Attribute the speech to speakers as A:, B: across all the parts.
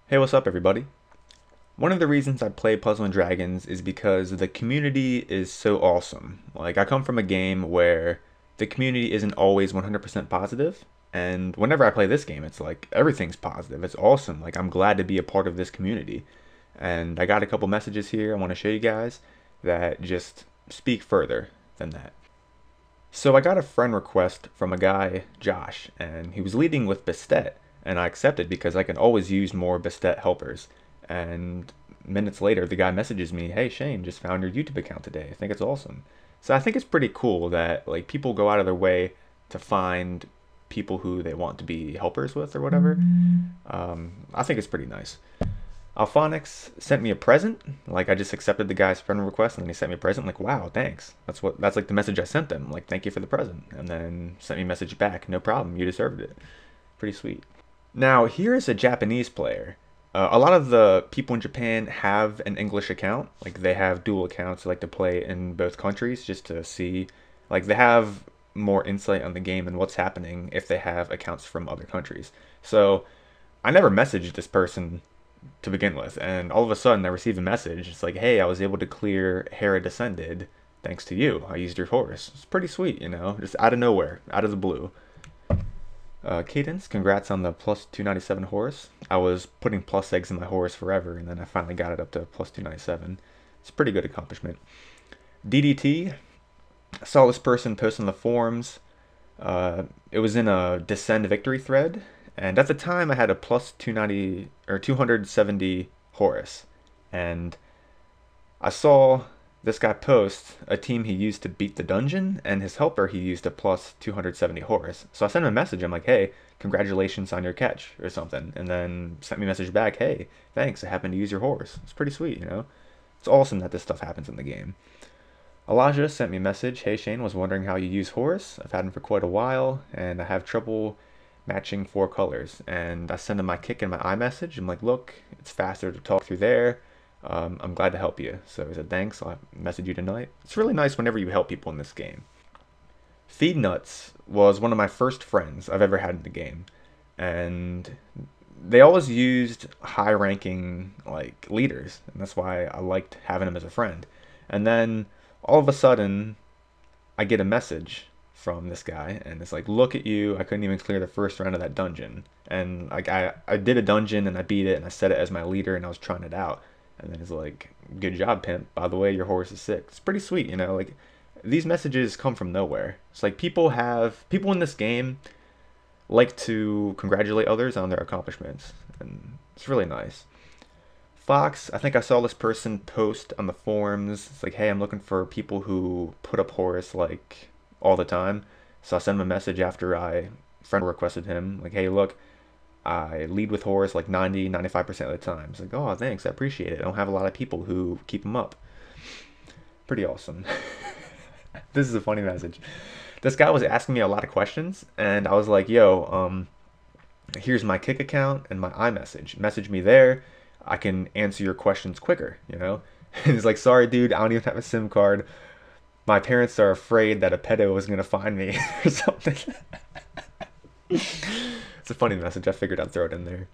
A: Hey, what's up, everybody? One of the reasons I play Puzzle and Dragons is because the community is so awesome. Like, I come from a game where the community isn't always 100% positive, and whenever I play this game, it's like everything's positive. It's awesome. Like, I'm glad to be a part of this community. And I got a couple messages here I want to show you guys that just speak further than that. So I got a friend request from a guy, Josh, and he was leading with Bastet, and I accepted because I can always use more Bastet helpers. And minutes later, the guy messages me, "Hey Shane, just found your YouTube account today. I think it's awesome." So I think it's pretty cool that like people go out of their way to find people who they want to be helpers with or whatever. I think it's pretty nice. Alphonics sent me a present. Like I just accepted the guy's friend request and then he sent me a present. I'm like, wow, thanks. That's like the message I sent them. Like, thank you for the present. And then sent me a message back. No problem. You deserved it. Pretty sweet. Now here's a Japanese player. A lot of the people in Japan have an English account. Like they have dual accounts. They like to play in both countries just to see. Like they have more insight on the game and what's happening if they have accounts from other countries. So I never messaged this person to begin with, and all of a sudden I receive a message. It's like, hey, I was able to clear Hera Descended thanks to you. I used your horse. It's pretty sweet, you know, just out of nowhere, out of the blue. Cadence, congrats on the plus 297 horse. I was putting plus eggs in my horse forever, and then I finally got it up to plus 297. It's a pretty good accomplishment. DDT, I saw this person post on the forums. It was in a Descend victory thread, and at the time I had a plus 290 or 270 Horus, and I saw this guy post a team he used to beat the dungeon, and his helper he used a plus 270 Horus. So I sent him a message. I'm like, hey, congratulations on your catch or something, and then sent me a message back, hey, thanks. I happened to use your horse. It's pretty sweet, you know. It's awesome that this stuff happens in the game. Elijah sent me a message. Hey Shane, was wondering how you use Horus. I've had him for quite a while, and I have trouble matching four colors. And I send him my kick and my iMessage. I'm like, look, it's faster to talk through there. I'm glad to help you. So he said, thanks. I'll message you tonight. It's really nice whenever you help people in this game. Feed Nuts was one of my first friends I've ever had in the game, and they always used high-ranking like leaders, and that's why I liked having them as a friend. And then all of a sudden I get a message from this guy and it's like, look at you, I couldn't even clear the first round of that dungeon. And like I did a dungeon and I beat it and I set it as my leader and I was trying it out. And then he's like, good job, pimp. By the way, your horse is sick. It's pretty sweet, you know, like these messages come from nowhere. It's like people in this game like to congratulate others on their accomplishments, and it's really nice. Fox, I think I saw this person post on the forums. It's like, hey, I'm looking for people who put up Horus like all the time. So I sent him a message after I friend requested him. Like, hey, look, I lead with Horus like 95% of the time. It's like, oh, thanks, I appreciate it. I don't have a lot of people who keep him up. Pretty awesome. This is a funny message. This guy was asking me a lot of questions, and I was like, yo, here's my Kick account and my iMessage. Message me there. I can answer your questions quicker, you know? And he's like, sorry, dude, I don't even have a SIM card. My parents are afraid that a pedo is going to find me or something. It's a funny message. I figured I'd throw it in there.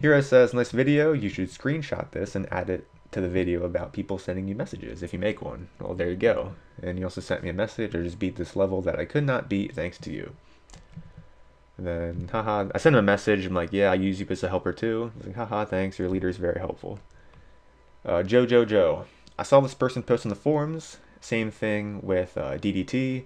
A: Hero says, nice video. You should screenshot this and add it to the video about people sending you messages if you make one. Well, there you go. And he also sent me a message, or just beat this level that I could not beat thanks to you. And then, haha, I sent him a message. I'm like, yeah, I use you as a helper too. He's like, haha, thanks. Your leader is very helpful. Joe. I saw this person post on the forums. Same thing with DDT.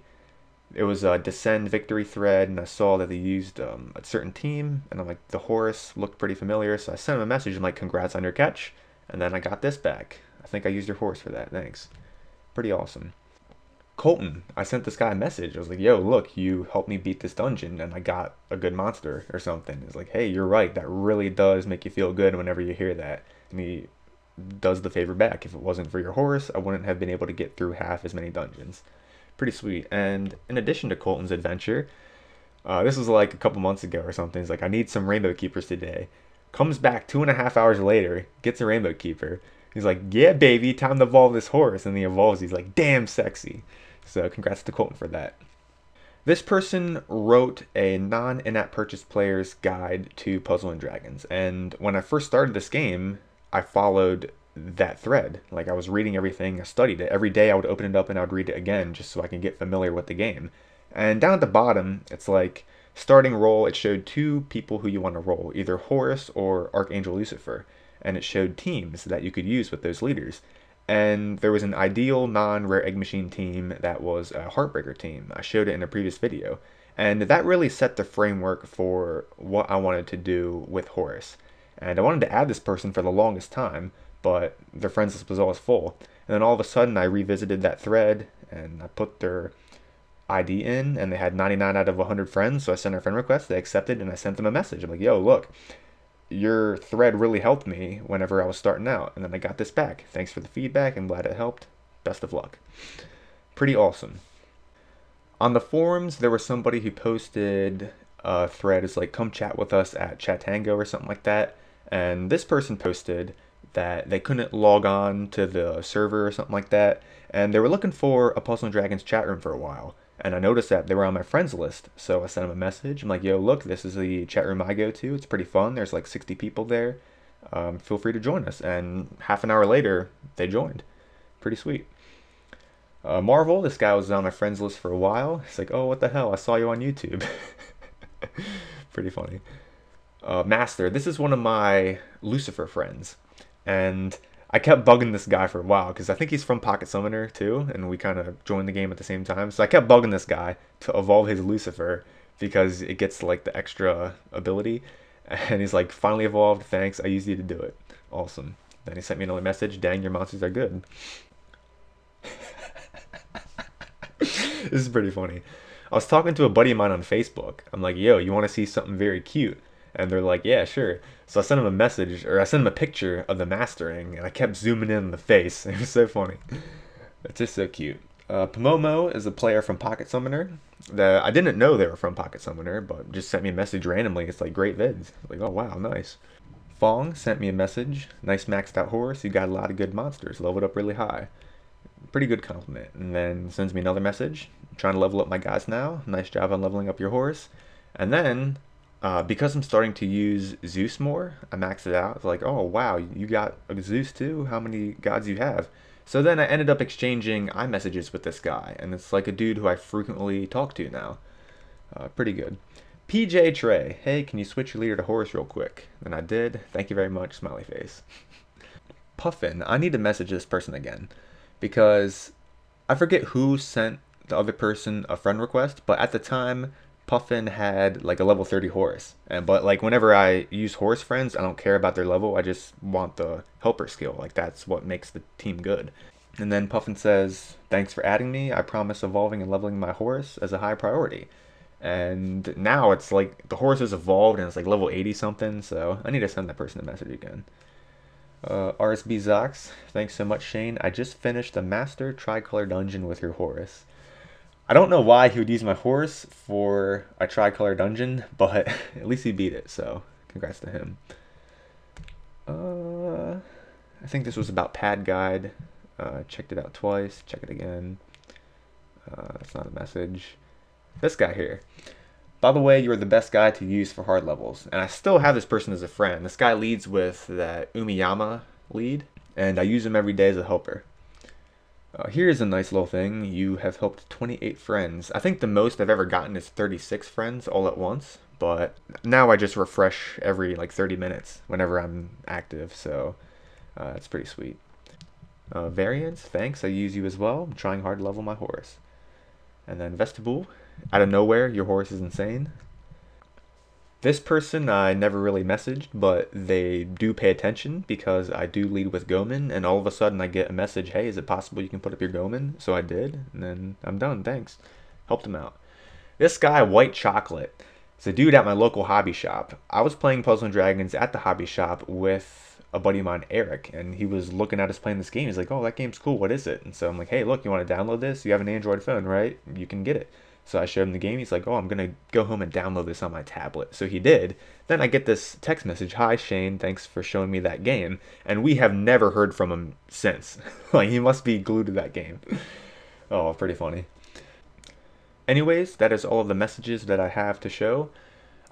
A: It was a Descend victory thread, and I saw that they used a certain team, and I'm like, the Horus looked pretty familiar, so I sent him a message. I'm like, congrats on your catch, and then I got this back. I think I used your horse for that. Thanks. Pretty awesome. Colton, I sent this guy a message. I was like, yo, look, you helped me beat this dungeon, and I got a good monster or something. It's like, hey, you're right. That really does make you feel good whenever you hear that. And he does the favor back. If it wasn't for your horse, I wouldn't have been able to get through half as many dungeons. Pretty sweet. And in addition to Colton's adventure, this was like a couple months ago or something. He's like, I need some Rainbow Keepers today. Comes back 2.5 hours later, gets a Rainbow Keeper. He's like, yeah, baby, time to evolve this horse. And he evolves. He's like, damn sexy. So congrats to Colton for that. This person wrote a non-in-app purchase player's guide to Puzzle and Dragons, and when I first started this game, I followed that thread. Like I was reading everything, I studied it. Every day I would open it up and I would read it again just so I can get familiar with the game. And down at the bottom, it's like starting roll, it showed two people who you want to roll, either Horus or Archangel Lucifer. And it showed teams that you could use with those leaders. And there was an ideal non-rare egg machine team that was a heartbreaker team. I showed it in a previous video. And that really set the framework for what I wanted to do with Horus. And I wanted to add this person for the longest time, but their friends list was always full. And then all of a sudden I revisited that thread and I put their ID in and they had 99 out of 100 friends. So I sent a friend request, they accepted, and I sent them a message. I'm like, yo, look, your thread really helped me whenever I was starting out. And then I got this back. Thanks for the feedback. I'm glad it helped. Best of luck. Pretty awesome. On the forums, there was somebody who posted a thread. It's like, come chat with us at Chatango or something like that. And this person posted that they couldn't log on to the server or something like that. And they were looking for a Puzzle and Dragons chat room for a while. And I noticed that they were on my friends list. So I sent them a message. I'm like, yo, look, this is the chat room I go to. It's pretty fun. There's like 60 people there. Feel free to join us. And half an hour later, they joined. Pretty sweet. Marvel, this guy was on my friends list for a while. He's like, oh, what the hell? I saw you on YouTube. Pretty funny. Master, this is one of my Lucifer friends. And I kept bugging this guy for a while because I think he's from Pocket Summoner too, and we kind of joined the game at the same time. So I kept bugging this guy to evolve his Lucifer because it gets like the extra ability. And he's like, finally evolved, thanks, I used you to do it. Awesome. Then he sent me another message, dang, your monsters are good. This is pretty funny. I was talking to a buddy of mine on Facebook. I'm like, yo, you want to see something very cute? And they're like, yeah, sure. So I sent him a message, or I sent him a picture of the mastering, and I kept zooming in on the face. It was so funny. It's just so cute. Pomomo is a player from Pocket Summoner. I didn't know they were from Pocket Summoner, but just sent me a message randomly. It's like, great vids. Like, oh, wow, nice. Fong sent me a message. Nice maxed out horse. You got a lot of good monsters. Leveled up really high. Pretty good compliment. And then sends me another message. I'm trying to level up my guys now. Nice job on leveling up your horse. And then because I'm starting to use Zeus more, I maxed it out. It's like, oh wow, you got a Zeus too? How many gods you have? So then I ended up exchanging iMessages with this guy, and it's like a dude who I frequently talk to now. Pretty good. PJ Trey, hey, can you switch your leader to Horus real quick? And I did. Thank you very much, smiley face. Puffin, I need to message this person again because I forget who sent the other person a friend request, but at the time Puffin had like a level 30 horse, but like whenever I use horse friends, I don't care about their level. I just want the helper skill. Like that's what makes the team good. And then Puffin says, thanks for adding me. I promise evolving and leveling my horse as a high priority. And now it's like the horse has evolved and it's like level 80 something. So I need to send that person a message again. RSB Zox, thanks so much, Shane. I just finished the Master Tricolor Dungeon with your Horus. I don't know why he would use my horse for a tricolor dungeon, but at least he beat it, so congrats to him. I think this was about Pad Guide. Checked it out twice, check it again. That's not a message. This guy here. By the way, you're the best guy to use for hard levels. And I still have this person as a friend. This guy leads with that Umiyama lead, and I use him every day as a helper. Here's a nice little thing. You have helped 28 friends. I think the most I've ever gotten is 36 friends all at once, but now I just refresh every like 30 minutes whenever I'm active, so it's pretty sweet. Variants, thanks. I use you as well. I'm trying hard to level my horse. And then Vestibule, out of nowhere, your horse is insane. This person I never really messaged, but they do pay attention because I do lead with Goman, and all of a sudden I get a message, hey, is it possible you can put up your Goman? So I did, and then I'm done, thanks. Helped him out. This guy, White Chocolate, is a dude at my local hobby shop. I was playing Puzzle and Dragons at the hobby shop with a buddy of mine, Eric, and he was looking at us playing this game. He's like, oh, that game's cool, what is it? And so I'm like, hey, look, you want to download this? You have an Android phone, right? You can get it. So I showed him the game. He's like, oh, I'm going to go home and download this on my tablet. So he did. Then I get this text message, hi, Shane, thanks for showing me that game. And we have never heard from him since. Like, he must be glued to that game. Oh, pretty funny. Anyways, that is all of the messages that I have to show.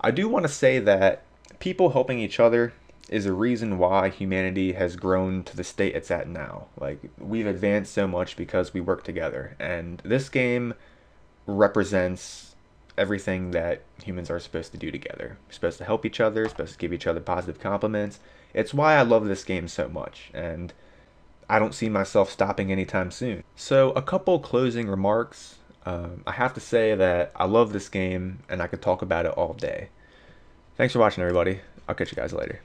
A: I do want to say that people helping each other is a reason why humanity has grown to the state it's at now. Like, we've advanced so much because we work together, and this game represents everything that humans are supposed to do together. We're supposed to help each other, supposed to give each other positive compliments. It's why I love this game so much, and I don't see myself stopping anytime soon. So, a couple closing remarks. I have to say that I love this game, and I could talk about it all day. Thanks for watching, everybody. I'll catch you guys later.